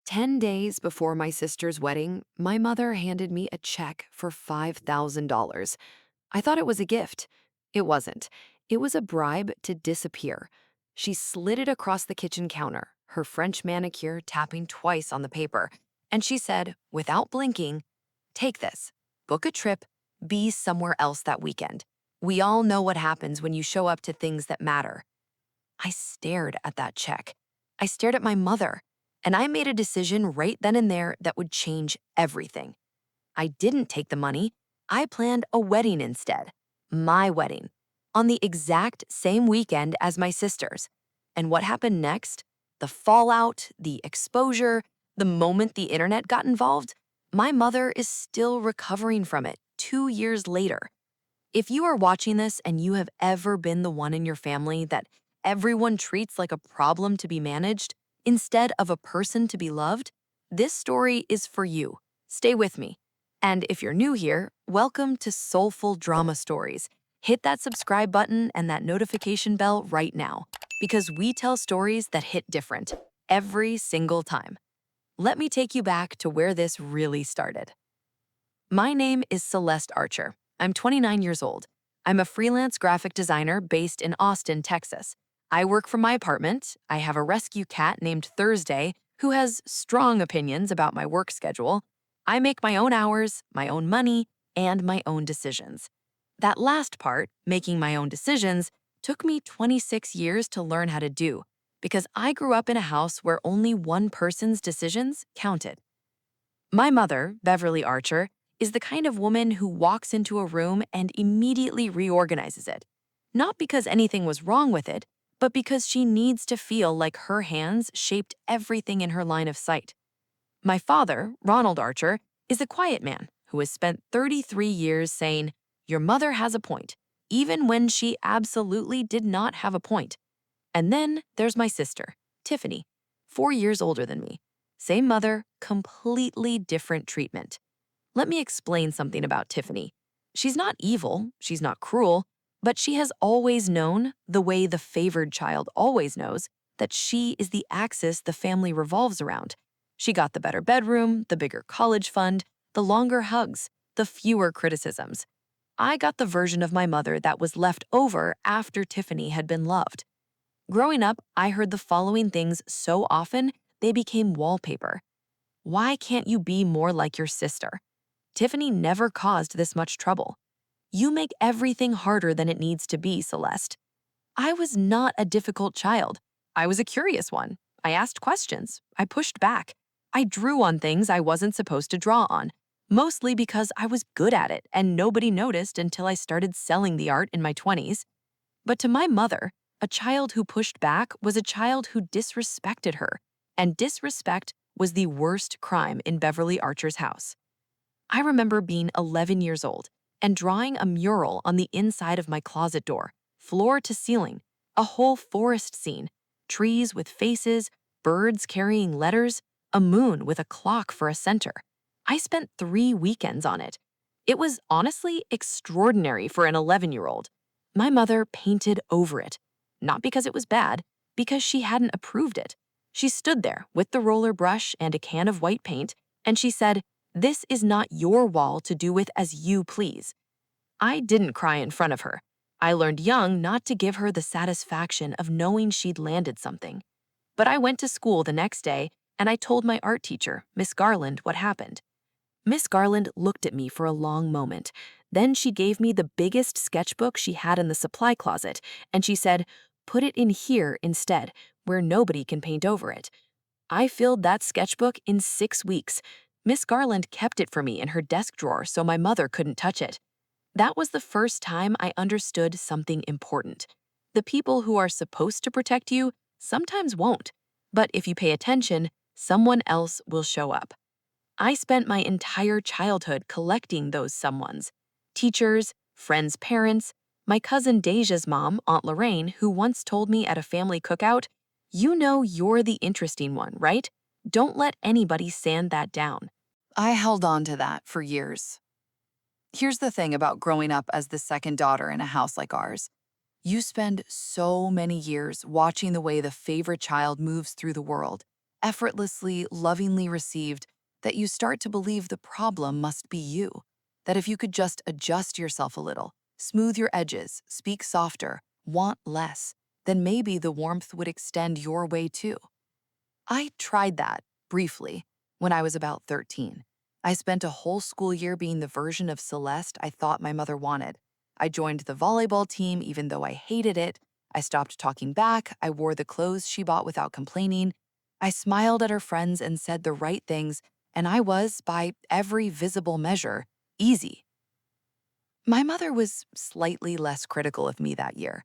10 days before my sister's wedding, my mother handed me a check for $5,000. I thought it was a gift. It wasn't. It was a bribe to disappear. She slid it across the kitchen counter, her French manicure tapping twice on the paper, and she said, without blinking, "Take this, book a trip, be somewhere else that weekend. We all know what happens when you show up to things that matter." I stared at that check. I stared at my mother, and I made a decision right then and there that would change everything. I didn't take the money. I planned a wedding instead. My wedding. On the exact same weekend as my sister's. And what happened next? The fallout, the exposure, the moment the internet got involved, my mother is still recovering from it 2 years later. If you are watching this and you have ever been the one in your family that everyone treats like a problem to be managed instead of a person to be loved, this story is for you. Stay with me. And if you're new here, welcome to Soulful Drama Stories. Hit that subscribe button and that notification bell right now, because we tell stories that hit different every single time. Let me take you back to where this really started. My name is Celeste Archer. I'm 29 years old. I'm a freelance graphic designer based in Austin, Texas. I work from my apartment. I have a rescue cat named Thursday who has strong opinions about my work schedule. I make my own hours, my own money, and my own decisions. That last part, making my own decisions, took me 26 years to learn how to do because I grew up in a house where only one person's decisions counted. My mother, Beverly Archer, is the kind of woman who walks into a room and immediately reorganizes it. Not because anything was wrong with it, but because she needs to feel like her hands shaped everything in her line of sight. My father, Ronald Archer, is a quiet man who has spent 33 years saying, "Your mother has a point," even when she absolutely did not have a point. And then there's my sister, Tiffany, 4 years older than me. Same mother, completely different treatment. Let me explain something about Tiffany. She's not evil, she's not cruel, but she has always known, the way the favored child always knows, that she is the axis the family revolves around. She got the better bedroom, the bigger college fund, the longer hugs, the fewer criticisms. I got the version of my mother that was left over after Tiffany had been loved. Growing up, I heard the following things so often, they became wallpaper. "Why can't you be more like your sister? Tiffany never caused this much trouble. You make everything harder than it needs to be, Celeste." I was not a difficult child. I was a curious one. I asked questions. I pushed back. I drew on things I wasn't supposed to draw on, mostly because I was good at it and nobody noticed until I started selling the art in my 20s. But to my mother, a child who pushed back was a child who disrespected her, and disrespect was the worst crime in Beverly Archer's house. I remember being 11 years old and drawing a mural on the inside of my closet door, floor to ceiling, a whole forest scene, trees with faces, birds carrying letters, a moon with a clock for a center. I spent 3 weekends on it. It was honestly extraordinary for an 11-year-old. My mother painted over it, not because it was bad, because she hadn't approved it. She stood there with the roller brush and a can of white paint, and she said, "This is not your wall to do with as you please." I didn't cry in front of her. I learned young not to give her the satisfaction of knowing she'd landed something. But I went to school the next day and I told my art teacher, Miss Garland, what happened. Miss Garland looked at me for a long moment. Then she gave me the biggest sketchbook she had in the supply closet, and she said, "Put it in here instead, where nobody can paint over it." I filled that sketchbook in 6 weeks. Miss Garland kept it for me in her desk drawer so my mother couldn't touch it. That was the first time I understood something important. The people who are supposed to protect you sometimes won't, but if you pay attention, someone else will show up. I spent my entire childhood collecting those someones. Teachers, friends' parents, my cousin Deja's mom, Aunt Lorraine, who once told me at a family cookout, "You know you're the interesting one, right? Don't let anybody sand that down." I held on to that for years. Here's the thing about growing up as the second daughter in a house like ours. You spend so many years watching the way the favorite child moves through the world. effortlessly, lovingly received, that you start to believe the problem must be you. That if you could just adjust yourself a little, smooth your edges, speak softer, want less, then maybe the warmth would extend your way too. I tried that, briefly, when I was about 13. I spent a whole school year being the version of Celeste I thought my mother wanted. I joined the volleyball team even though I hated it. I stopped talking back. I wore the clothes she bought without complaining. I smiled at her friends and said the right things, and I was, by every visible measure, easy. My mother was slightly less critical of me that year.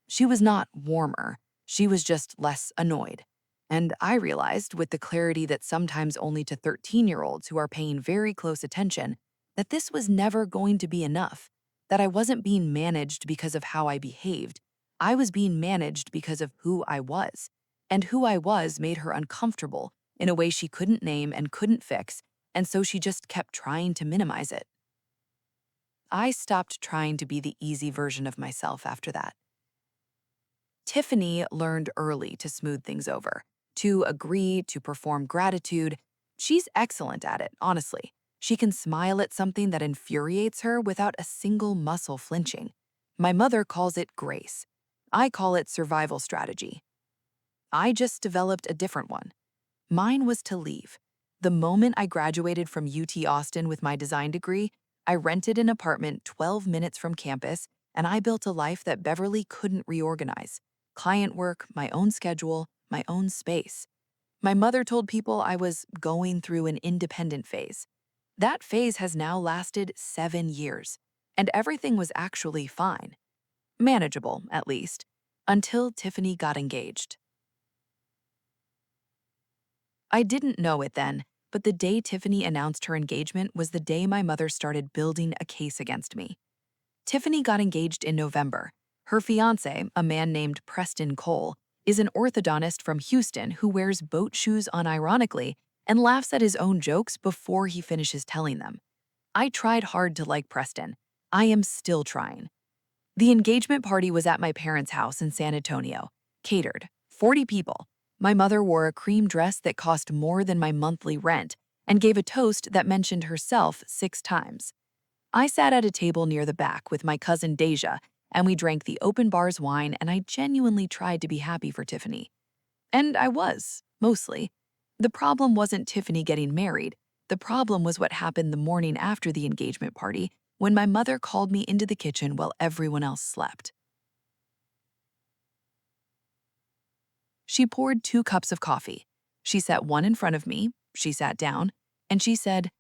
She was not warmer, she was just less annoyed. And I realized, with the clarity that sometimes only to 13-year-olds who are paying very close attention, that this was never going to be enough, that I wasn't being managed because of how I behaved. I was being managed because of who I was. And who I was made her uncomfortable in a way she couldn't name and couldn't fix, and so she just kept trying to minimize it. I stopped trying to be the easy version of myself after that. Tiffany learned early to smooth things over, to agree, to perform gratitude. She's excellent at it, honestly. She can smile at something that infuriates her without a single muscle flinching. My mother calls it grace. I call it survival strategy. I just developed a different one. Mine was to leave. The moment I graduated from UT Austin with my design degree, I rented an apartment 12 minutes from campus, and I built a life that Beverly couldn't reorganize. Client work, my own schedule, my own space. My mother told people I was going through an independent phase. That phase has now lasted 7 years, and everything was actually fine. Manageable, at least, until Tiffany got engaged. I didn't know it then, but the day Tiffany announced her engagement was the day my mother started building a case against me. Tiffany got engaged in November. Her fiance, a man named Preston Cole, is an orthodontist from Houston who wears boat shoes unironically and laughs at his own jokes before he finishes telling them. I tried hard to like Preston. I am still trying. The engagement party was at my parents' house in San Antonio. Catered, 40 people. My mother wore a cream dress that cost more than my monthly rent and gave a toast that mentioned herself 6 times. I sat at a table near the back with my cousin Deja, and we drank the open bar's wine, and I genuinely tried to be happy for Tiffany. And I was, mostly. The problem wasn't Tiffany getting married. The problem was what happened the morning after the engagement party, when my mother called me into the kitchen while everyone else slept. She poured 2 cups of coffee. She set one in front of me, she sat down, and she said,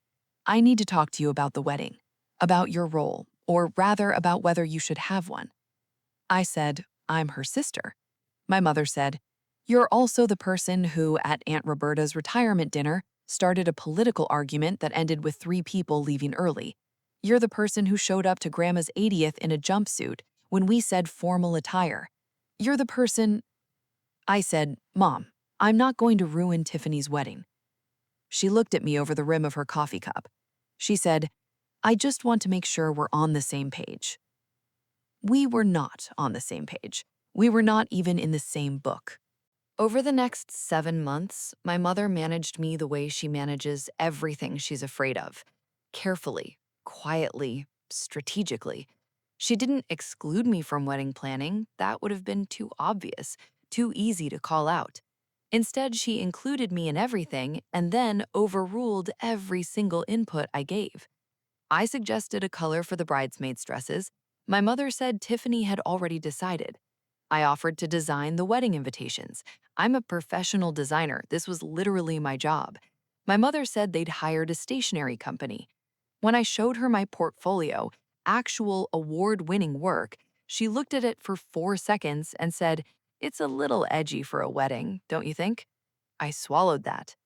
"I need to talk to you about the wedding, about your role, or rather about whether you should have one." I said, "I'm her sister." My mother said, "You're also the person who, at Aunt Roberta's retirement dinner, started a political argument that ended with 3 people leaving early. You're the person who showed up to Grandma's 80th in a jumpsuit when we said formal attire. You're the person—" I said, "Mom, I'm not going to ruin Tiffany's wedding." She looked at me over the rim of her coffee cup. She said, "I just want to make sure we're on the same page." We were not on the same page. We were not even in the same book. Over the next 7 months, my mother managed me the way she manages everything she's afraid of. Carefully, quietly, strategically. She didn't exclude me from wedding planning. That would have been too obvious, too easy to call out. Instead, she included me in everything and then overruled every single input I gave. I suggested a color for the bridesmaids' dresses. My mother said Tiffany had already decided. I offered to design the wedding invitations. I'm a professional designer. This was literally my job. My mother said they'd hired a stationery company. When I showed her my portfolio, actual award-winning work, she looked at it for 4 seconds and said, "It's a little edgy for a wedding, don't you think?" I swallowed that.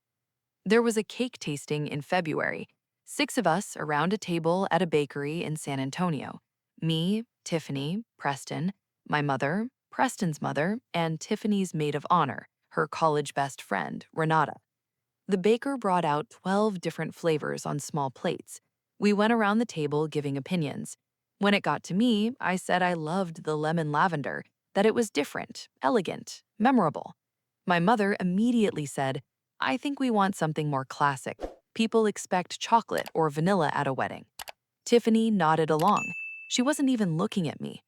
There was a cake tasting in February. 6 of us around a table at a bakery in San Antonio. Me, Tiffany, Preston, my mother, Preston's mother, and Tiffany's maid of honor, her college best friend, Renata. The baker brought out 12 different flavors on small plates. We went around the table giving opinions. When it got to me, I said I loved the lemon lavender, that it was different, elegant, memorable. My mother immediately said, I think we want something more classic. People expect chocolate or vanilla at a wedding. Tiffany nodded along. She wasn't even looking at me.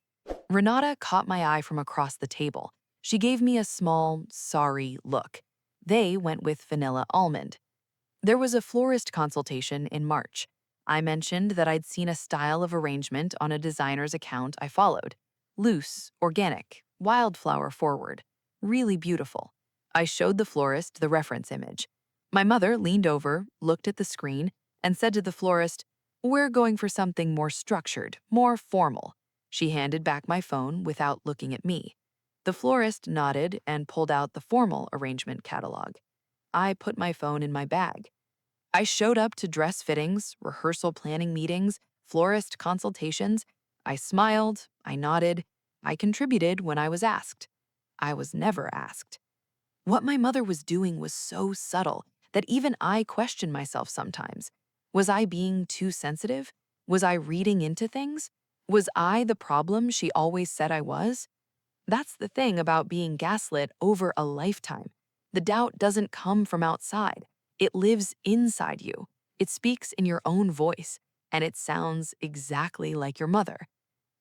Renata caught my eye from across the table. She gave me a small, sorry look. They went with vanilla almond. There was a florist consultation in March. I mentioned that I'd seen a style of arrangement on a designer's account I followed. Loose, organic, wildflower forward. Really beautiful. I showed the florist the reference image. My mother leaned over, looked at the screen, and said to the florist, "We're going for something more structured, more formal." She handed back my phone without looking at me. The florist nodded and pulled out the formal arrangement catalog. I put my phone in my bag. I showed up to dress fittings, rehearsal planning meetings, florist consultations. I smiled, I nodded, I contributed when I was asked. I was never asked. What my mother was doing was so subtle that even I questioned myself sometimes. Was I being too sensitive? Was I reading into things? Was I the problem she always said I was? That's the thing about being gaslit over a lifetime. The doubt doesn't come from outside. It lives inside you. It speaks in your own voice, and it sounds exactly like your mother.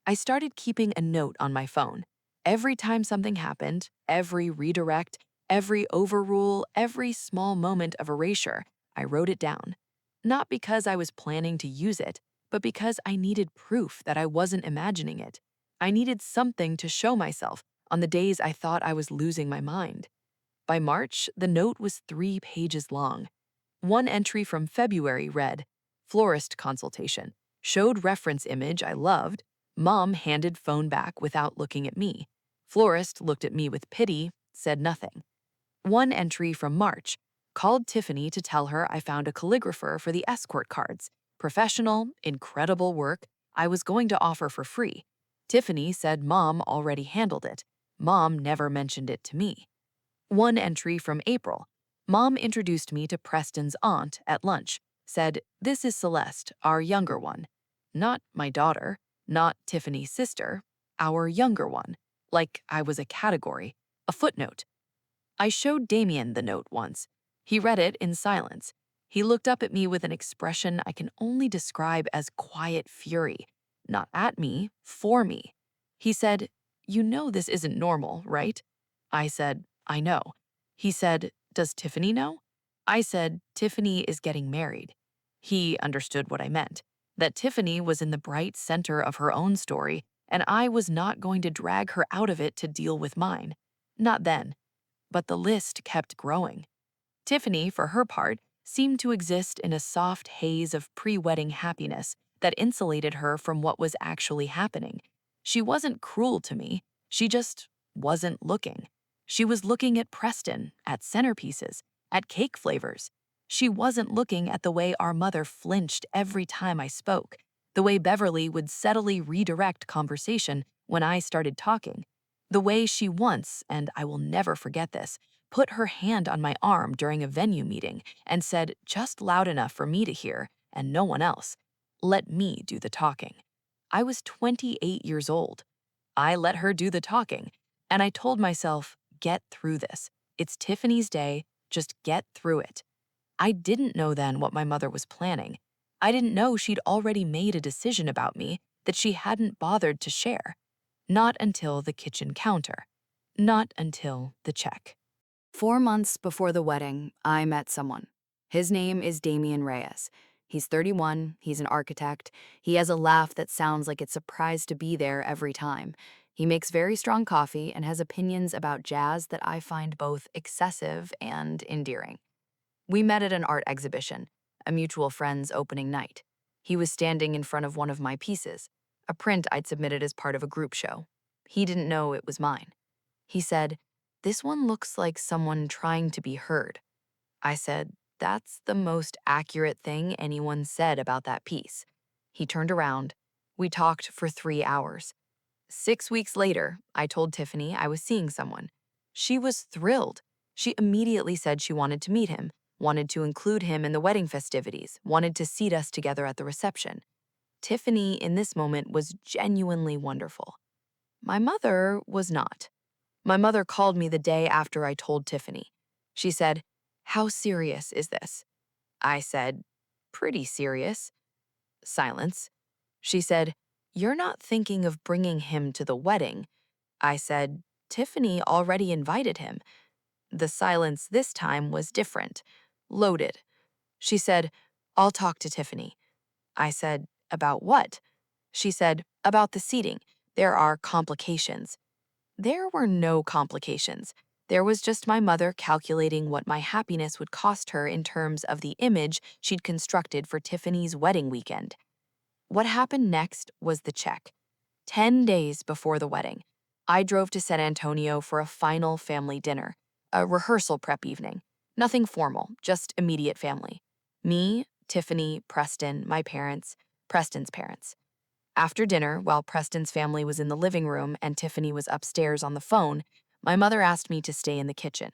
I started keeping a note on my phone. Every time something happened, every redirect, every overrule, every small moment of erasure, I wrote it down. Not because I was planning to use it, but because I needed proof that I wasn't imagining it. I needed something to show myself on the days I thought I was losing my mind. By March, the note was 3 pages long. One entry from February read, "Florist consultation. Showed reference image I loved. Mom handed phone back without looking at me. Florist looked at me with pity, said nothing." One entry from March, "Called Tiffany to tell her I found a calligrapher for the escort cards. Professional, incredible work I was going to offer for free. Tiffany said Mom already handled it. Mom never mentioned it to me." One entry from April. "Mom introduced me to Preston's aunt at lunch. Said, 'This is Celeste, our younger one.' Not my daughter, not Tiffany's sister, our younger one. Like I was a category, a footnote. I showed Damien the note once. He read it in silence. He looked up at me with an expression I can only describe as quiet fury. Not at me, for me. He said, "You know this isn't normal, right?" I said, "I know." He said, "Does Tiffany know?" I said, "Tiffany is getting married." He understood what I meant, that Tiffany was in the bright center of her own story, and I was not going to drag her out of it to deal with mine. Not then. But the list kept growing. Tiffany, for her part, seemed to exist in a soft haze of pre-wedding happiness that insulated her from what was actually happening. She wasn't cruel to me, she just wasn't looking. She was looking at Preston, at centerpieces, at cake flavors. She wasn't looking at the way our mother flinched every time I spoke, the way Beverly would subtly redirect conversation when I started talking, the way she once, and I will never forget this, put her hand on my arm during a venue meeting and said, just loud enough for me to hear and no one else, "Let me do the talking." I was 28 years old. I let her do the talking, and I told myself, get through this. It's Tiffany's day, just get through it. I didn't know then what my mother was planning. I didn't know she'd already made a decision about me that she hadn't bothered to share. Not until the kitchen counter. Not until the check. 4 months before the wedding, I met someone. His name is Damian Reyes. He's 31, he's an architect. He has a laugh that sounds like it's surprised to be there every time. He makes very strong coffee and has opinions about jazz that I find both excessive and endearing. We met at an art exhibition, a mutual friend's opening night. He was standing in front of one of my pieces, a print I'd submitted as part of a group show. He didn't know it was mine. He said, "This one looks like someone trying to be heard." I said, "That's the most accurate thing anyone said about that piece." He turned around. We talked for 3 hours. 6 weeks later, I told Tiffany I was seeing someone. She was thrilled. She immediately said she wanted to meet him, wanted to include him in the wedding festivities, wanted to seat us together at the reception. Tiffany, in this moment, was genuinely wonderful. My mother was not. My mother called me the day after I told Tiffany. She said, How serious is this? I said, Pretty serious. Silence. She said, You're not thinking of bringing him to the wedding. I said, Tiffany already invited him. The silence this time was different, loaded. She said, I'll talk to Tiffany. I said, About what? She said, About the seating. There are complications. There were no complications. There was just my mother calculating what my happiness would cost her in terms of the image she'd constructed for Tiffany's wedding weekend. What happened next was the check. 10 days before the wedding, I drove to San Antonio for a final family dinner, a rehearsal prep evening. Nothing formal, just immediate family. Me, Tiffany, Preston, my parents, Preston's parents. After dinner, while Preston's family was in the living room and Tiffany was upstairs on the phone, my mother asked me to stay in the kitchen.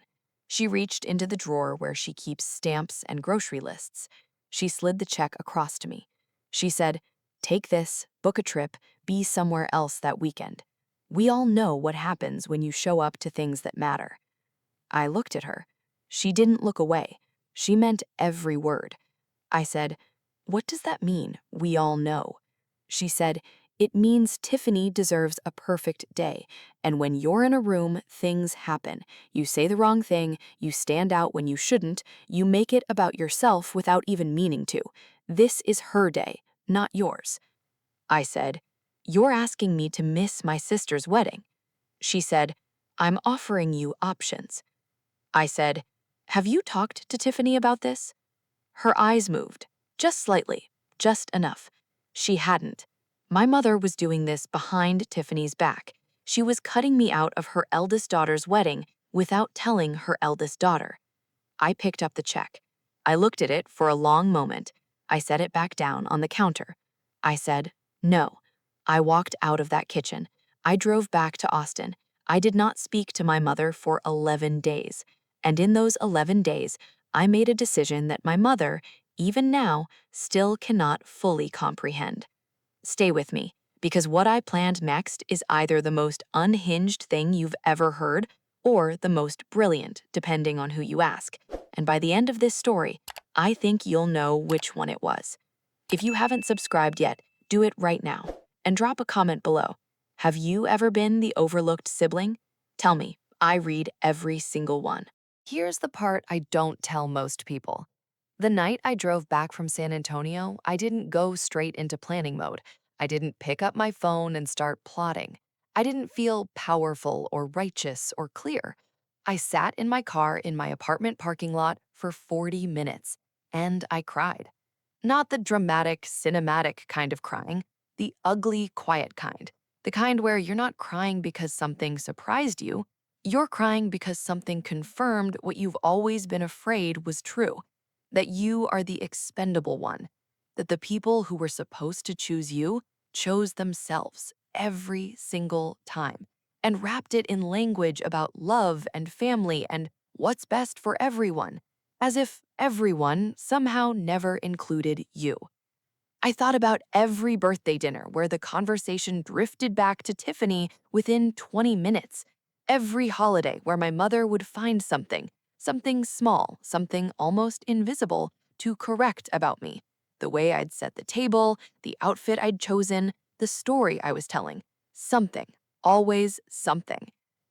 She reached into the drawer where she keeps stamps and grocery lists. She slid the check across to me. She said, Take this, book a trip, be somewhere else that weekend. We all know what happens when you show up to things that matter. I looked at her. She didn't look away. She meant every word. I said, What does that mean, we all know? She said, It means Tiffany deserves a perfect day, and when you're in a room, things happen. You say the wrong thing, you stand out when you shouldn't, you make it about yourself without even meaning to. This is her day, not yours. I said, You're asking me to miss my sister's wedding. She said, I'm offering you options. I said, Have you talked to Tiffany about this? Her eyes moved, just slightly, just enough. She hadn't. My mother was doing this behind Tiffany's back. She was cutting me out of her eldest daughter's wedding without telling her eldest daughter. I picked up the check. I looked at it for a long moment. I set it back down on the counter. I said, No. I walked out of that kitchen. I drove back to Austin. I did not speak to my mother for 11 days. And in those 11 days, I made a decision that my mother, even now, still cannot fully comprehend. Stay with me, because what I planned next is either the most unhinged thing you've ever heard or the most brilliant, depending on who you ask. And by the end of this story, I think you'll know which one it was. If you haven't subscribed yet, do it right now and drop a comment below. Have you ever been the overlooked sibling? Tell me, I read every single one. Here's the part I don't tell most people. The night I drove back from San Antonio, I didn't go straight into planning mode. I didn't pick up my phone and start plotting. I didn't feel powerful or righteous or clear. I sat in my car in my apartment parking lot for 40 minutes, and I cried. Not the dramatic, cinematic kind of crying, the ugly, quiet kind. The kind where you're not crying because something surprised you, you're crying because something confirmed what you've always been afraid was true, that you are the expendable one, that the people who were supposed to choose you chose themselves every single time, and wrapped it in language about love and family and what's best for everyone, as if everyone somehow never included you. I thought about every birthday dinner where the conversation drifted back to Tiffany within 20 minutes. Every holiday where my mother would find something small, something almost invisible, to correct about me. The way I'd set the table, the outfit I'd chosen, the story I was telling. Something, always something.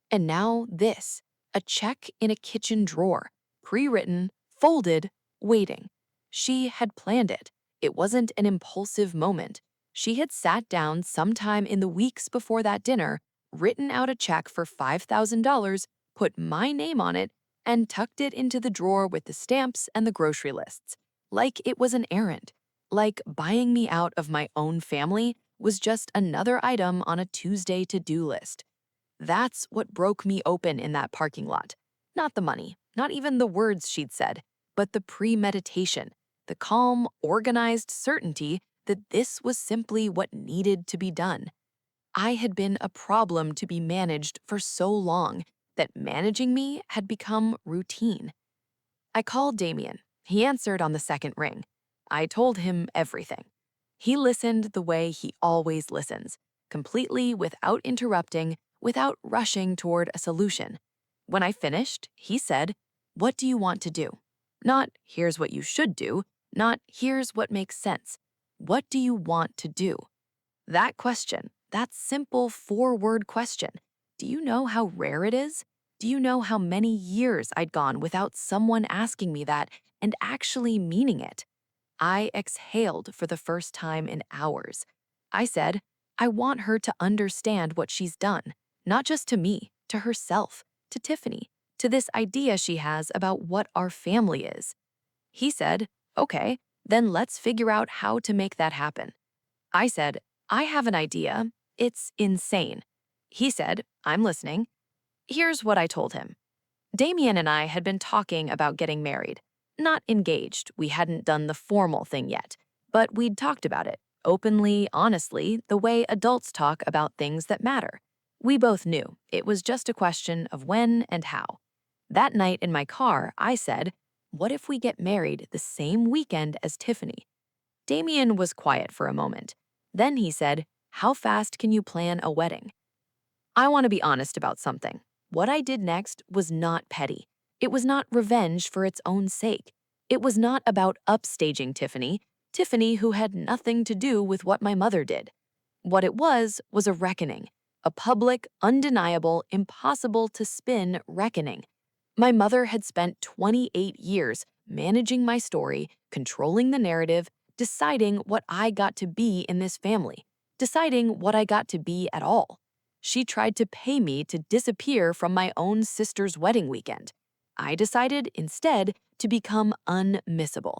And now this, a check in a kitchen drawer, pre-written, folded, waiting. She had planned it. It wasn't an impulsive moment. She had sat down sometime in the weeks before that dinner, written out a check for $5,000, put my name on it, and tucked it into the drawer with the stamps and the grocery lists. Like it was an errand. Like buying me out of my own family was just another item on a Tuesday to-do list. That's what broke me open in that parking lot. Not the money, not even the words she'd said, but the premeditation, the calm, organized certainty that this was simply what needed to be done. I had been a problem to be managed for so long that managing me had become routine. I called Damien. He answered on the second ring. I told him everything. He listened the way he always listens, completely without interrupting, without rushing toward a solution. When I finished, he said, "What do you want to do?" Not here's what you should do, not here's what makes sense. What do you want to do? That question, that simple four-word question, do you know how rare it is? Do you know how many years I'd gone without someone asking me that and actually meaning it? I exhaled for the first time in hours. I said, I want her to understand what she's done, not just to me, to herself, to Tiffany, to this idea she has about what our family is. He said, okay, then let's figure out how to make that happen. I said, I have an idea. It's insane. He said, I'm listening. Here's what I told him. Damien and I had been talking about getting married. Not engaged, we hadn't done the formal thing yet, but we'd talked about it, openly, honestly, the way adults talk about things that matter. We both knew it was just a question of when and how. That night in my car, I said, what if we get married the same weekend as Tiffany? Damien was quiet for a moment. Then he said, how fast can you plan a wedding? I want to be honest about something. What I did next was not petty. It was not revenge for its own sake. It was not about upstaging Tiffany who had nothing to do with what my mother did. What it was a reckoning, a public, undeniable, impossible to spin reckoning. My mother had spent 28 years managing my story, controlling the narrative, deciding what I got to be in this family, deciding what I got to be at all. She tried to pay me to disappear from my own sister's wedding weekend. I decided instead to become unmissable.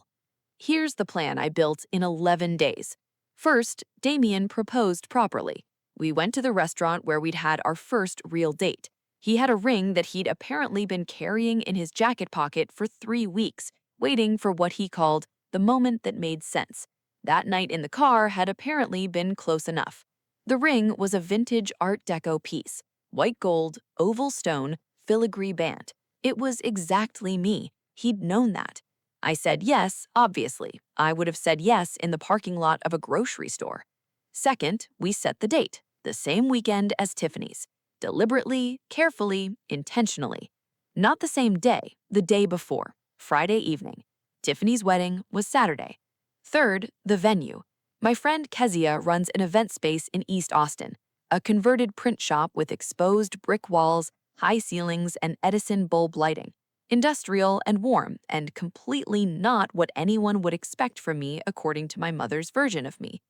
Here's the plan I built in 11 days. First, Damien proposed properly. We went to the restaurant where we'd had our first real date. He had a ring that he'd apparently been carrying in his jacket pocket for 3 weeks, waiting for what he called the moment that made sense. That night in the car had apparently been close enough. The ring was a vintage Art Deco piece, white gold, oval stone, filigree band. It was exactly me. He'd known that. I said yes, obviously. I would have said yes in the parking lot of a grocery store. Second, we set the date, the same weekend as Tiffany's. Deliberately, carefully, intentionally. Not the same day, the day before, Friday evening. Tiffany's wedding was Saturday. Third, the venue. My friend Kezia runs an event space in East Austin, a converted print shop with exposed brick walls, high ceilings, and Edison bulb lighting. Industrial and warm, and completely not what anyone would expect from me according to my mother's version of me.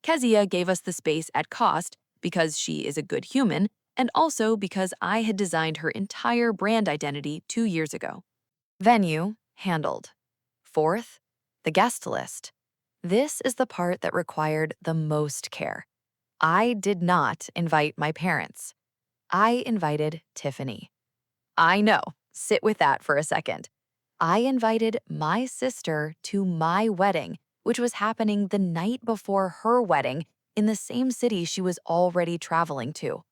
Kezia gave us the space at cost because she is a good human, and also because I had designed her entire brand identity 2 years ago. Venue, handled. Fourth, the guest list. This is the part that required the most care. I did not invite my parents. I invited Tiffany. I know, sit with that for a second. I invited my sister to my wedding, which was happening the night before her wedding in the same city she was already traveling to.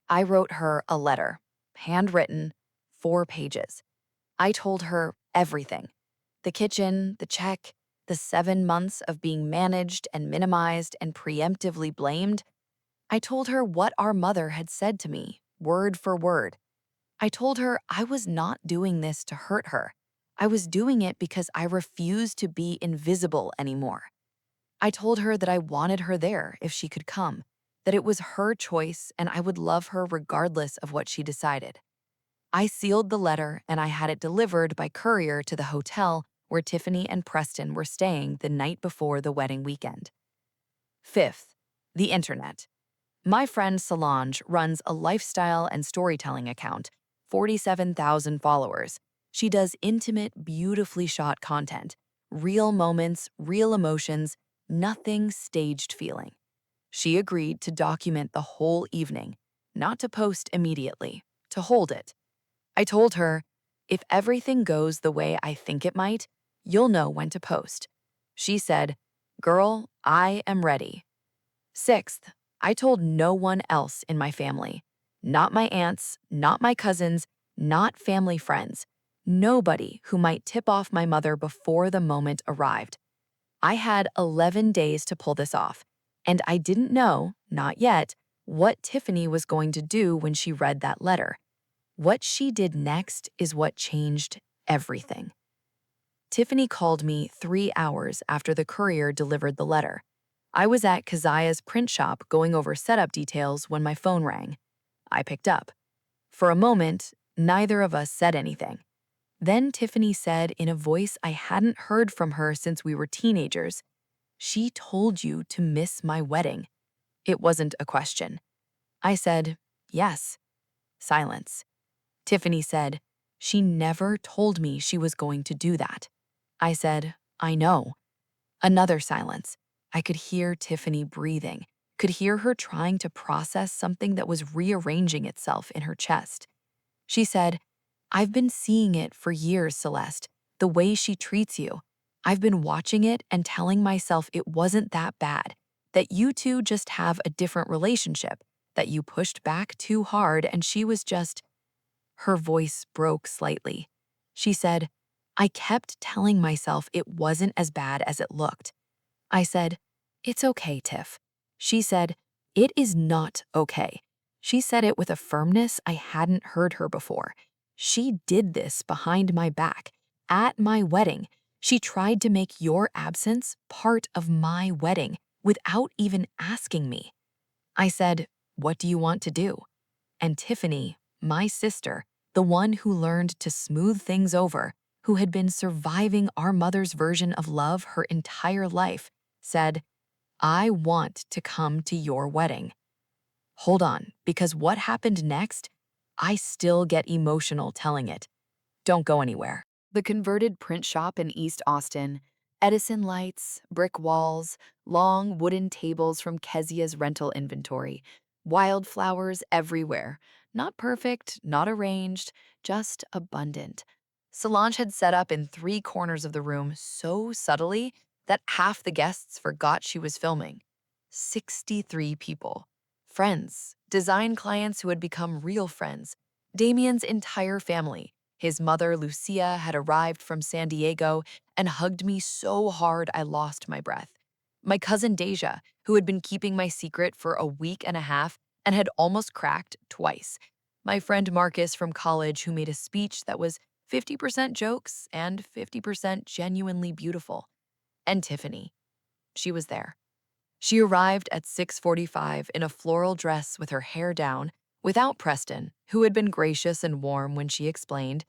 I wrote her a letter, handwritten, 4 pages. I told her everything. The kitchen, the check, the 7 months of being managed and minimized and preemptively blamed. I told her what our mother had said to me, word for word. I told her I was not doing this to hurt her. I was doing it because I refused to be invisible anymore. I told her that I wanted her there if she could come, that it was her choice and I would love her regardless of what she decided. I sealed the letter and I had it delivered by courier to the hotel where Tiffany and Preston were staying the night before the wedding weekend. Fifth, the internet. My friend Solange runs a lifestyle and storytelling account, 47,000 followers. She does intimate, beautifully shot content, real moments, real emotions, nothing staged feeling. She agreed to document the whole evening, not to post immediately, to hold it. I told her, if everything goes the way I think it might, you'll know when to post. She said, girl, I am ready. Sixth, I told no one else in my family. Not my aunts, not my cousins, not family friends. Nobody who might tip off my mother before the moment arrived. I had 11 days to pull this off, and I didn't know, not yet, what Tiffany was going to do when she read that letter. What she did next is what changed everything. Tiffany called me 3 hours after the courier delivered the letter. I was at Keziah's print shop going over setup details when my phone rang. I picked up. For a moment, neither of us said anything. Then Tiffany said in a voice I hadn't heard from her since we were teenagers, "She told you to miss my wedding." It wasn't a question. I said, "Yes." Silence. Tiffany said, "She never told me she was going to do that." I said, "I know." Another silence. I could hear Tiffany breathing, could hear her trying to process something that was rearranging itself in her chest. She said, "I've been seeing it for years, Celeste, the way she treats you. I've been watching it and telling myself it wasn't that bad, that you two just have a different relationship, that you pushed back too hard and she was just—" Her voice broke slightly. She said, "I kept telling myself it wasn't as bad as it looked." I said, "It's okay, Tiff." She said, "It is not okay." She said it with a firmness I hadn't heard her before. "She did this behind my back, at my wedding. She tried to make your absence part of my wedding without even asking me." I said, "What do you want to do?" And Tiffany, my sister, the one who learned to smooth things over, who had been surviving our mother's version of love her entire life, said, "I want to come to your wedding." Hold on, because what happened next, I still get emotional telling it. Don't go anywhere. The converted print shop in East Austin, Edison lights, brick walls, long wooden tables from Kezia's rental inventory, wildflowers everywhere. Not perfect, not arranged, just abundant. Solange had set up in 3 corners of the room so subtly that half the guests forgot she was filming. 63 people. Friends, design clients who had become real friends. Damien's entire family. His mother, Lucia, had arrived from San Diego and hugged me so hard I lost my breath. My cousin Deja, who had been keeping my secret for a week and a half and had almost cracked twice. My friend Marcus from college, who made a speech that was 50% jokes and 50% genuinely beautiful. And Tiffany. She was there. She arrived at 6:45 in a floral dress with her hair down, without Preston, who had been gracious and warm when she explained,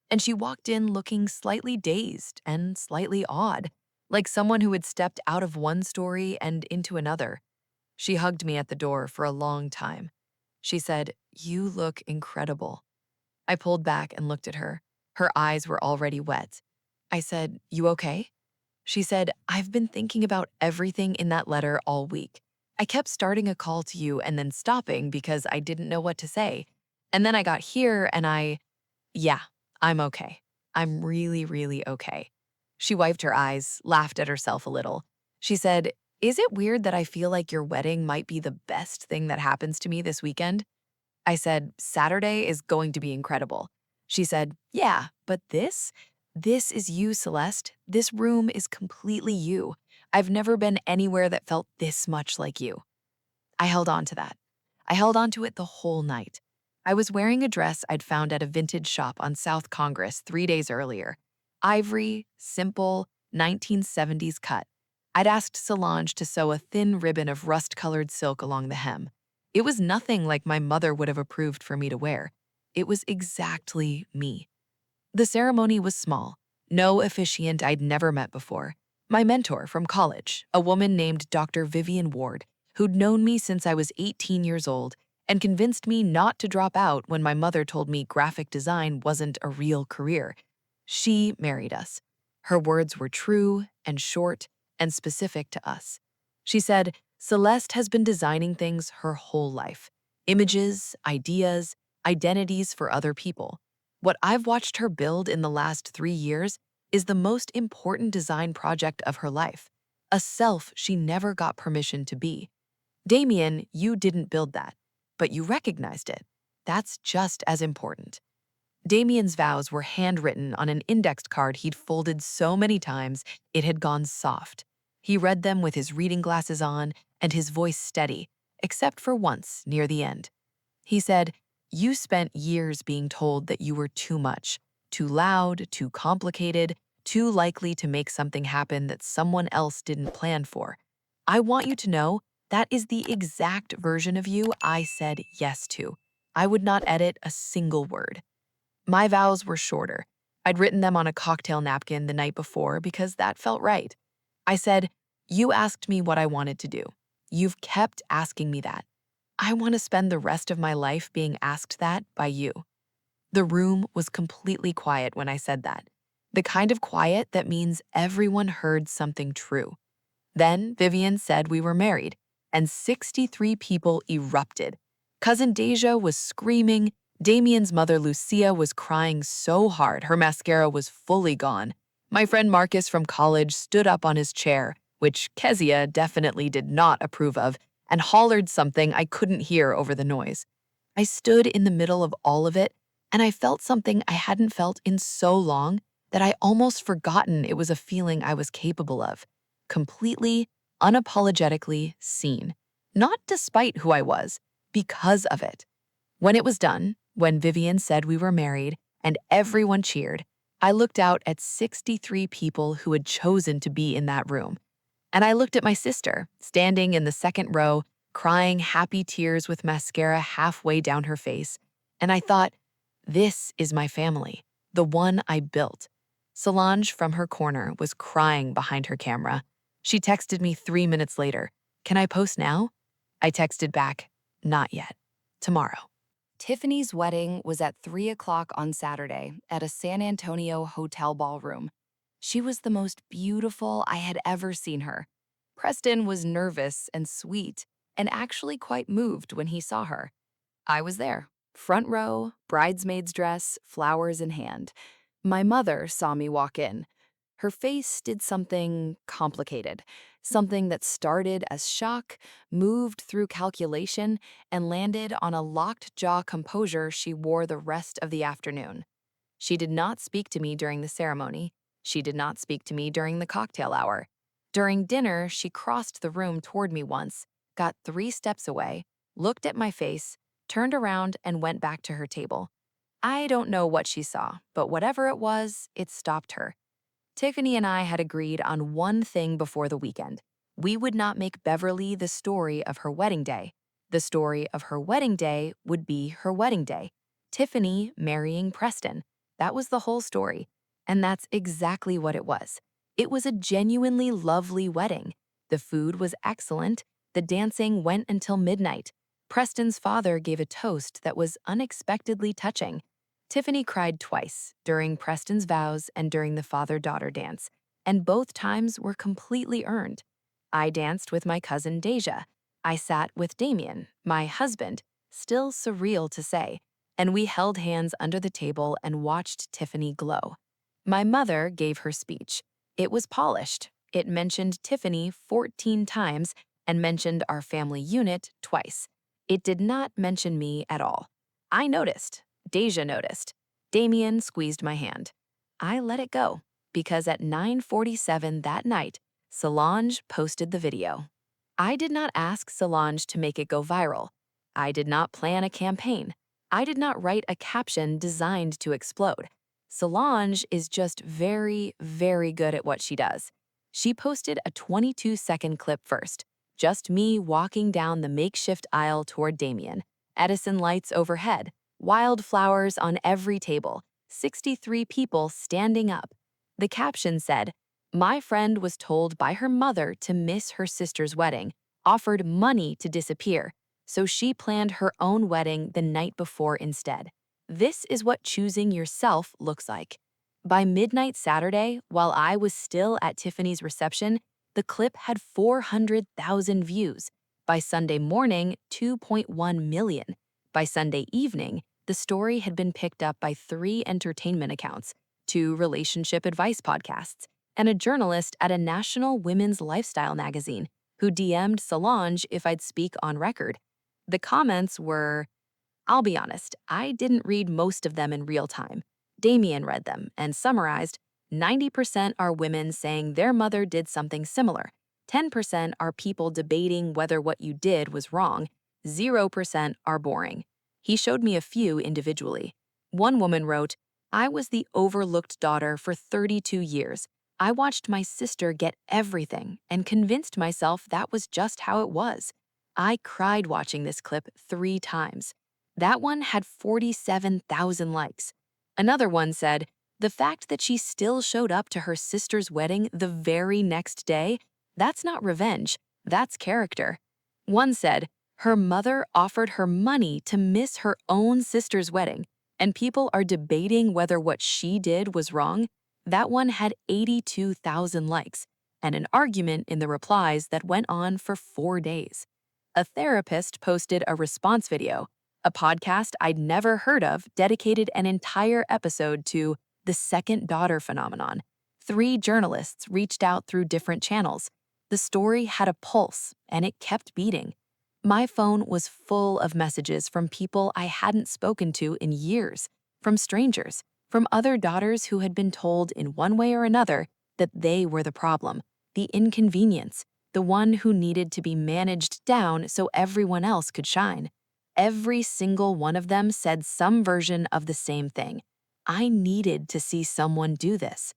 and she walked in looking slightly dazed and slightly odd, like someone who had stepped out of one story and into another. She hugged me at the door for a long time. She said, "You look incredible." I pulled back and looked at her. Her eyes were already wet. I said, "You okay?" She said, "I've been thinking about everything in that letter all week. I kept starting a call to you and then stopping because I didn't know what to say. And then I got here and yeah, I'm okay. I'm really, really okay." She wiped her eyes, laughed at herself a little. She said, "Is it weird that I feel like your wedding might be the best thing that happens to me this weekend?" I said, "Saturday is going to be incredible." She said, "Yeah, but this is you, Celeste. This room is completely you. I've never been anywhere that felt this much like you." I held on to that. I held on to it the whole night. I was wearing a dress I'd found at a vintage shop on South Congress 3 days earlier. Ivory, simple, 1970s cut. I'd asked Solange to sew a thin ribbon of rust-colored silk along the hem. It was nothing like my mother would have approved for me to wear. It was exactly me. The ceremony was small. No officiant I'd never met before. My mentor from college, a woman named Dr. Vivian Ward, who'd known me since I was 18 years old and convinced me not to drop out when my mother told me graphic design wasn't a real career. She married us. Her words were true and short and specific to us. She said, "Celeste has been designing things her whole life. Images, ideas, identities for other people. What I've watched her build in the last 3 years is the most important design project of her life, a self she never got permission to be. Damien, you didn't build that, but you recognized it. That's just as important." Damien's vows were handwritten on an indexed card he'd folded so many times it had gone soft. He read them with his reading glasses on and his voice steady, except for once near the end. He said, "You spent years being told that you were too much, too loud, too complicated, too likely to make something happen that someone else didn't plan for. I want you to know that is the exact version of you I said yes to. I would not edit a single word. My vows were shorter. I'd written them on a cocktail napkin the night before because that felt right. I said, "You asked me what I wanted to do. You've kept asking me that. I want to spend the rest of my life being asked that by you." The room was completely quiet when I said that. The kind of quiet that means everyone heard something true. Then Vivian said we were married, and 63 people erupted. Cousin Deja was screaming. Damien's mother Lucia was crying so hard her mascara was fully gone. My friend Marcus from college stood up on his chair, which Kezia definitely did not approve of, and hollered something I couldn't hear over the noise. I stood in the middle of all of it, and I felt something I hadn't felt in so long that I almost forgotten it was a feeling I was capable of. Completely, unapologetically seen. Not despite who I was, because of it. When it was done, when Vivian said we were married and everyone cheered, I looked out at 63 people who had chosen to be in that room. And I looked at my sister, standing in the second row, crying happy tears with mascara halfway down her face. And I thought, this is my family, the one I built. Solange from her corner was crying behind her camera. She texted me 3 minutes later, "Can I post now?" I texted back, "Not yet. Tomorrow." Tiffany's wedding was at 3 o'clock on Saturday at a San Antonio hotel ballroom. She was the most beautiful I had ever seen her. Preston was nervous and sweet and actually quite moved when he saw her. I was there, front row, bridesmaid's dress, flowers in hand. My mother saw me walk in. Her face did something complicated, something that started as shock, moved through calculation, and landed on a locked jaw composure she wore the rest of the afternoon. She did not speak to me during the ceremony. She did not speak to me during the cocktail hour. During dinner, she crossed the room toward me once, got 3 steps away, looked at my face, turned around, and went back to her table. I don't know what she saw, but whatever it was, it stopped her. Tiffany and I had agreed on one thing before the weekend. We would not make Beverly the story of her wedding day. The story of her wedding day would be her wedding day. Tiffany marrying Preston. That was the whole story. And that's exactly what it was. It was a genuinely lovely wedding. The food was excellent. The dancing went until midnight. Preston's father gave a toast that was unexpectedly touching. Tiffany cried twice, during Preston's vows and during the father-daughter dance, and both times were completely earned. I danced with my cousin Deja. I sat with Damien, my husband, still surreal to say, and we held hands under the table and watched Tiffany glow. My mother gave her speech. It was polished. It mentioned Tiffany 14 times and mentioned our family unit twice. It did not mention me at all. I noticed. Deja noticed. Damien squeezed my hand. I let it go, because at 9:47 that night, Solange posted the video. I did not ask Solange to make it go viral. I did not plan a campaign. I did not write a caption designed to explode. Solange is just very, very good at what she does. She posted a 22-second clip first, just me walking down the makeshift aisle toward Damien, Edison lights overhead, wildflowers on every table, 63 people standing up. The caption said, "My friend was told by her mother to miss her sister's wedding, offered money to disappear, so she planned her own wedding the night before instead. This is what choosing yourself looks like." By midnight Saturday, while I was still at Tiffany's reception, the clip had 400,000 views. By Sunday morning, 2.1 million. By Sunday evening, the story had been picked up by 3 entertainment accounts, 2 relationship advice podcasts, and a journalist at a national women's lifestyle magazine who DM'd Solange if I'd speak on record. The comments were, I'll be honest, I didn't read most of them in real time. Damien read them and summarized, 90% are women saying their mother did something similar. 10% are people debating whether what you did was wrong. 0% are boring. He showed me a few individually. One woman wrote, I was the overlooked daughter for 32 years. I watched my sister get everything and convinced myself that was just how it was. I cried watching this clip 3 times. That one had 47,000 likes. Another one said, the fact that she still showed up to her sister's wedding the very next day, that's not revenge, that's character. One said, her mother offered her money to miss her own sister's wedding, and people are debating whether what she did was wrong. That one had 82,000 likes, and an argument in the replies that went on for 4 days. A therapist posted a response video. A podcast I'd never heard of dedicated an entire episode to the second daughter phenomenon. 3 journalists reached out through different channels. The story had a pulse, and it kept beating. My phone was full of messages from people I hadn't spoken to in years, from strangers, from other daughters who had been told in one way or another that they were the problem, the inconvenience, the one who needed to be managed down so everyone else could shine. Every single one of them said some version of the same thing. I needed to see someone do this.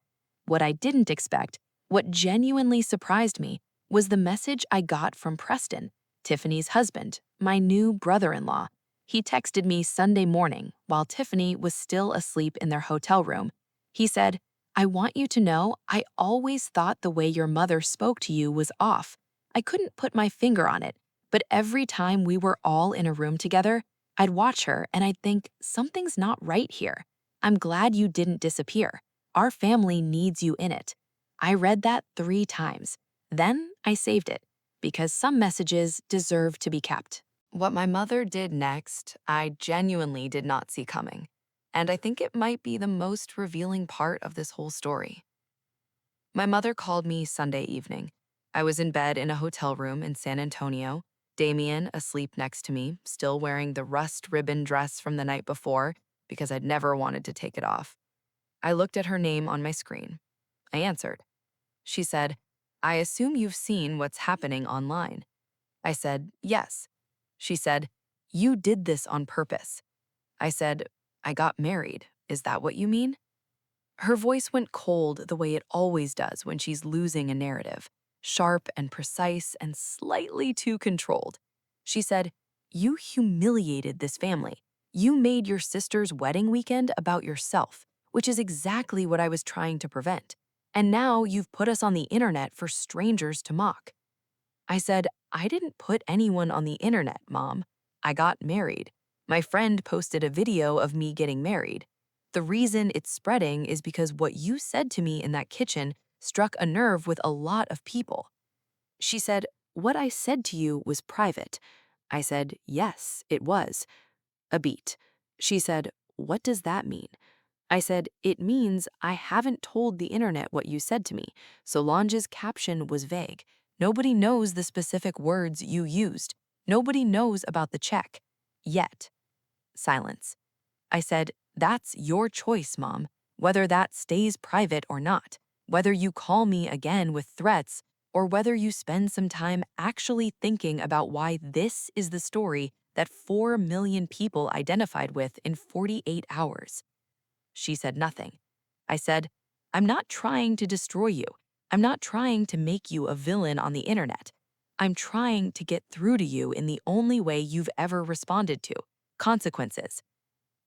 What I didn't expect, what genuinely surprised me, was the message I got from Preston, Tiffany's husband, my new brother-in-law. He texted me Sunday morning while Tiffany was still asleep in their hotel room. He said, I want you to know I always thought the way your mother spoke to you was off. I couldn't put my finger on it, but every time we were all in a room together, I'd watch her and I'd think, something's not right here. I'm glad you didn't disappear. Our family needs you in it. I read that 3 times. Then I saved it, because some messages deserve to be kept. What my mother did next, I genuinely did not see coming. And I think it might be the most revealing part of this whole story. My mother called me Sunday evening. I was in bed in a hotel room in San Antonio, Damien asleep next to me, still wearing the rust ribbon dress from the night before because I'd never wanted to take it off. I looked at her name on my screen. I answered. She said, I assume you've seen what's happening online. I said, yes. She said, you did this on purpose. I said, I got married. Is that what you mean? Her voice went cold the way it always does when she's losing a narrative, sharp and precise and slightly too controlled. She said, you humiliated this family. You made your sister's wedding weekend about yourself, which is exactly what I was trying to prevent. And now you've put us on the internet for strangers to mock. I said, I didn't put anyone on the internet, Mom. I got married. My friend posted a video of me getting married. The reason it's spreading is because what you said to me in that kitchen struck a nerve with a lot of people. She said, what I said to you was private. I said, yes, it was. A beat. She said, what does that mean? I said, it means I haven't told the internet what you said to me. Solange's caption was vague. Nobody knows the specific words you used. Nobody knows about the check. Yet. Silence. I said, that's your choice, Mom, whether that stays private or not, whether you call me again with threats, or whether you spend some time actually thinking about why this is the story that 4 million people identified with in 48 hours. She said nothing. I said, I'm not trying to destroy you. I'm not trying to make you a villain on the internet. I'm trying to get through to you in the only way you've ever responded to, consequences.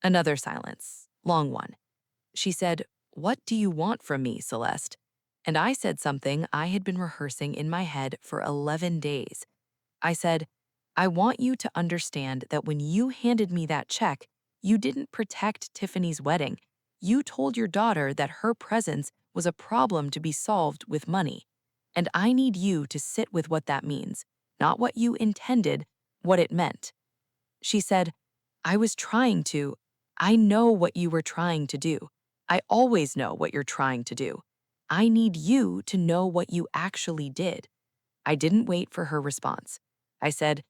Another silence, long one. She said, what do you want from me, Celeste? And I said something I had been rehearsing in my head for 11 days. I said, I want you to understand that when you handed me that check, you didn't protect Tiffany's wedding. You told your daughter that her presence was a problem to be solved with money. And I need you to sit with what that means, not what you intended, what it meant. She said, I was trying to. I know what you were trying to do. I always know what you're trying to do. I need you to know what you actually did. I didn't wait for her response. I said,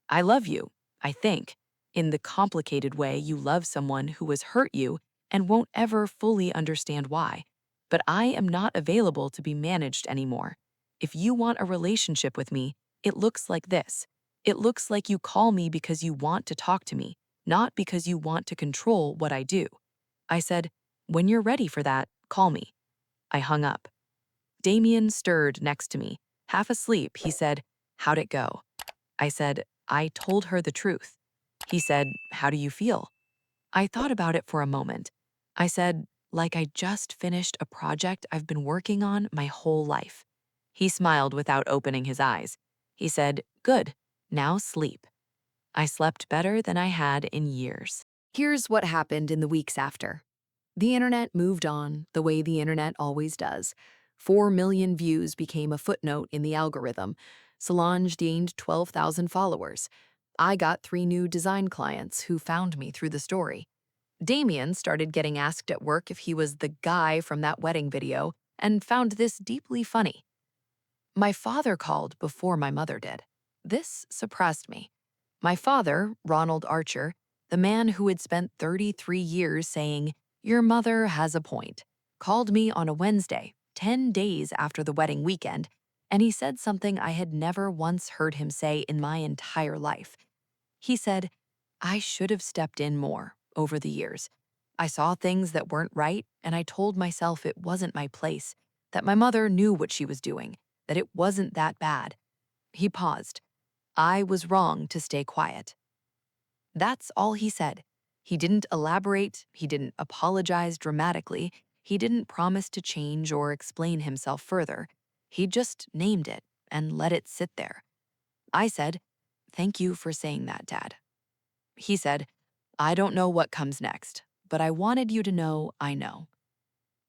I love you, I think, in the complicated way you love someone who has hurt you and won't ever fully understand why. But I am not available to be managed anymore. If you want a relationship with me, it looks like this. It looks like you call me because you want to talk to me, not because you want to control what I do. I said, "When you're ready for that, call me." I hung up. Damien stirred next to me. Half asleep, he said, "How'd it go?" I said, "I told her the truth." He said, "How do you feel?" I thought about it for a moment. I said, "Like I just finished a project I've been working on my whole life." He smiled without opening his eyes. He said, "Good, now sleep." I slept better than I had in years. Here's what happened in the weeks after. The internet moved on the way the internet always does. 4 million views became a footnote in the algorithm. Solange gained 12,000 followers. I got 3 new design clients who found me through the story. Damien started getting asked at work if he was the guy from that wedding video and found this deeply funny. My father called before my mother did. This surprised me. My father, Ronald Archer, the man who had spent 33 years saying, "Your mother has a point," called me on a Wednesday, 10 days after the wedding weekend, and he said something I had never once heard him say in my entire life. He said, "I should have stepped in more over the years. I saw things that weren't right, and I told myself it wasn't my place, that my mother knew what she was doing, that it wasn't that bad." He paused. "I was wrong to stay quiet." That's all he said. He didn't elaborate, he didn't apologize dramatically, he didn't promise to change or explain himself further. He just named it and let it sit there. I said, "Thank you for saying that, Dad." He said, "I don't know what comes next, but I wanted you to know I know."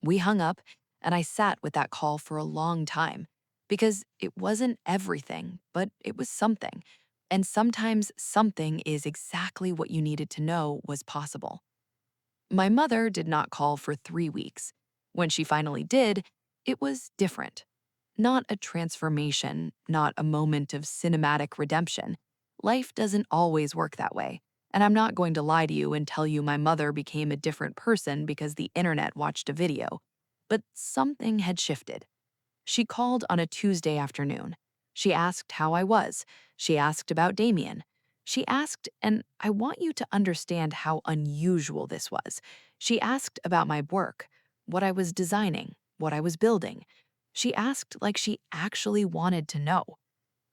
We hung up, and I sat with that call for a long time because it wasn't everything, but it was something. And sometimes something is exactly what you needed to know was possible. My mother did not call for 3 weeks. When she finally did, it was different. Not a transformation, not a moment of cinematic redemption. Life doesn't always work that way. And I'm not going to lie to you and tell you my mother became a different person because the internet watched a video. But something had shifted. She called on a Tuesday afternoon. She asked how I was. She asked about Damien. She asked, and I want you to understand how unusual this was. She asked about my work, what I was designing, what I was building. She asked like she actually wanted to know.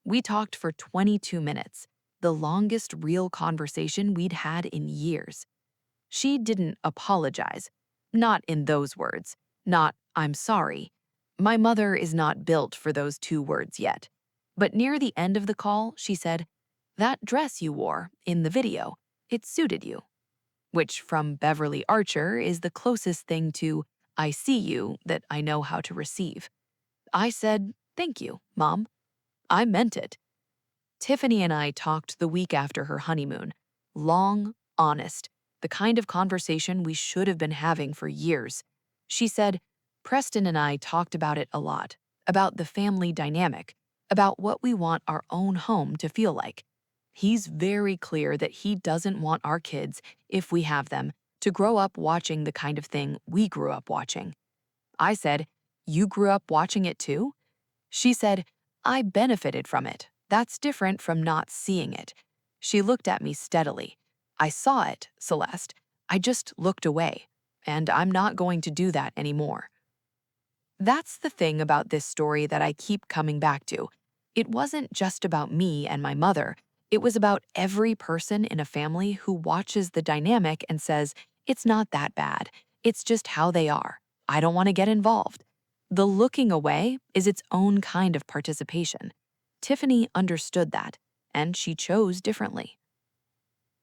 We talked for 22 minutes, the longest real conversation we'd had in years. She didn't apologize. Not in those words. Not, "I'm sorry." My mother is not built for those 2 words yet. But near the end of the call, she said, "That dress you wore in the video, it suited you." Which from Beverly Archer is the closest thing to "I see you" that I know how to receive. I said, "Thank you, Mom." I meant it. Tiffany and I talked the week after her honeymoon. Long, honest, the kind of conversation we should have been having for years. She said, "Preston and I talked about it a lot, about the family dynamic, about what we want our own home to feel like. He's very clear that he doesn't want our kids, if we have them, to grow up watching the kind of thing we grew up watching." I said, "You grew up watching it too?" She said, "I benefited from it. That's different from not seeing it." She looked at me steadily. "I saw it, Celeste. I just looked away. And I'm not going to do that anymore." That's the thing about this story that I keep coming back to. It wasn't just about me and my mother. It was about every person in a family who watches the dynamic and says, "It's not that bad. It's just how they are. I don't want to get involved." The looking away is its own kind of participation. Tiffany understood that, and she chose differently.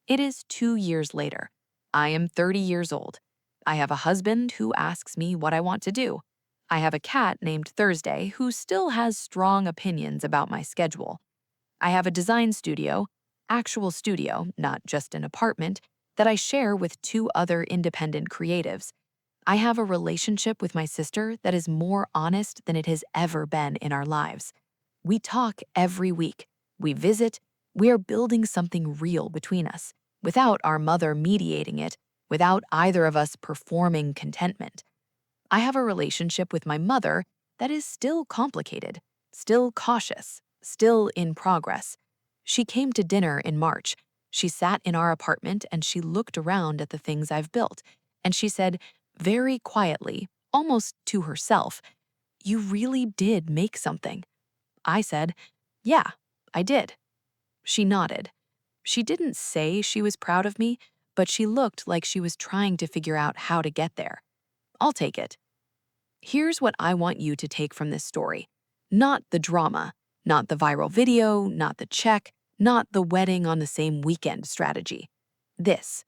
It is 2 years later. I am 30 years old. I have a husband who asks me what I want to do. I have a cat named Thursday who still has strong opinions about my schedule. I have a design studio, actual studio, not just an apartment, that I share with 2 other independent creatives. I have a relationship with my sister that is more honest than it has ever been in our lives. We talk every week. We visit. We are building something real between us, without our mother mediating it, without either of us performing contentment. I have a relationship with my mother that is still complicated, still cautious, still in progress. She came to dinner in March. She sat in our apartment and she looked around at the things I've built, and she said, very quietly, almost to herself, "You really did make something." I said, "Yeah, I did." She nodded. She didn't say she was proud of me, but she looked like she was trying to figure out how to get there. I'll take it. Here's what I want you to take from this story. Not the drama, not the viral video, not the check, not the wedding on the same weekend strategy. This.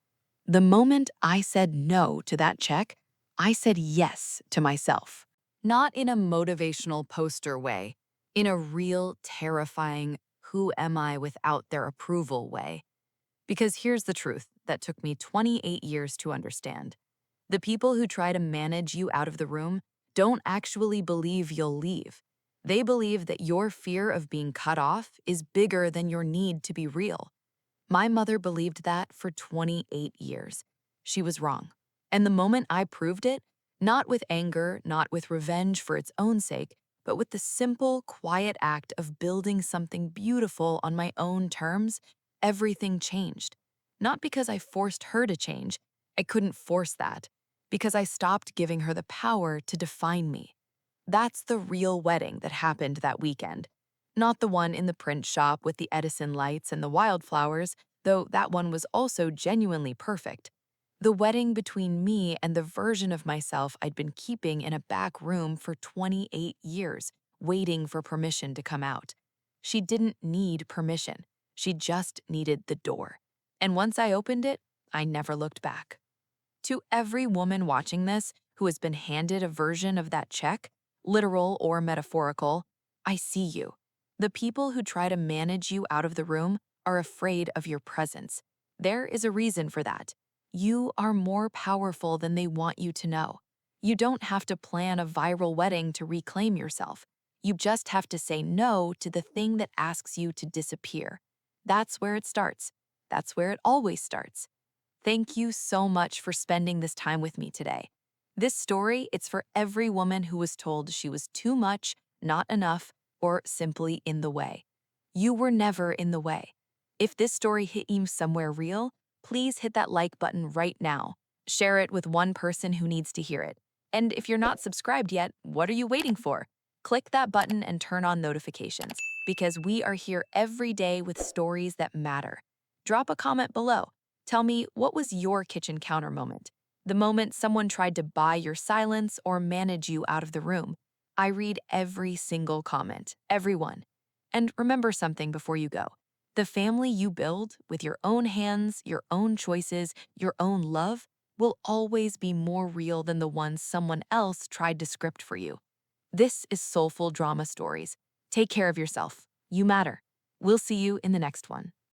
The moment I said no to that check, I said yes to myself. Not in a motivational poster way, in a real, terrifying, who am I without their approval way. Because here's the truth that took me 28 years to understand. The people who try to manage you out of the room don't actually believe you'll leave. They believe that your fear of being cut off is bigger than your need to be real. My mother believed that for 28 years. She was wrong. And the moment I proved it, not with anger, not with revenge for its own sake, but with the simple, quiet act of building something beautiful on my own terms, everything changed. Not because I forced her to change, I couldn't force that, because I stopped giving her the power to define me. That's the real wedding that happened that weekend. Not the one in the print shop with the Edison lights and the wildflowers, though that one was also genuinely perfect. The wedding between me and the version of myself I'd been keeping in a back room for 28 years, waiting for permission to come out. She didn't need permission. She just needed the door. And once I opened it, I never looked back. To every woman watching this who has been handed a version of that check, literal or metaphorical, I see you. The people who try to manage you out of the room are afraid of your presence. There is a reason for that. You are more powerful than they want you to know. You don't have to plan a viral wedding to reclaim yourself. You just have to say no to the thing that asks you to disappear. That's where it starts. That's where it always starts. Thank you so much for spending this time with me today. This story, it's for every woman who was told she was too much, not enough, or simply in the way. You were never in the way. If this story hit you somewhere real, please hit that like button right now. Share it with one person who needs to hear it. And if you're not subscribed yet, what are you waiting for? Click that button and turn on notifications, because we are here every day with stories that matter. Drop a comment below. Tell me, what was your kitchen counter moment? The moment someone tried to buy your silence or manage you out of the room. I read every single comment, everyone. And remember something before you go. The family you build with your own hands, your own choices, your own love will always be more real than the one someone else tried to script for you. This is Soulful Drama Stories. Take care of yourself. You matter. We'll see you in the next one.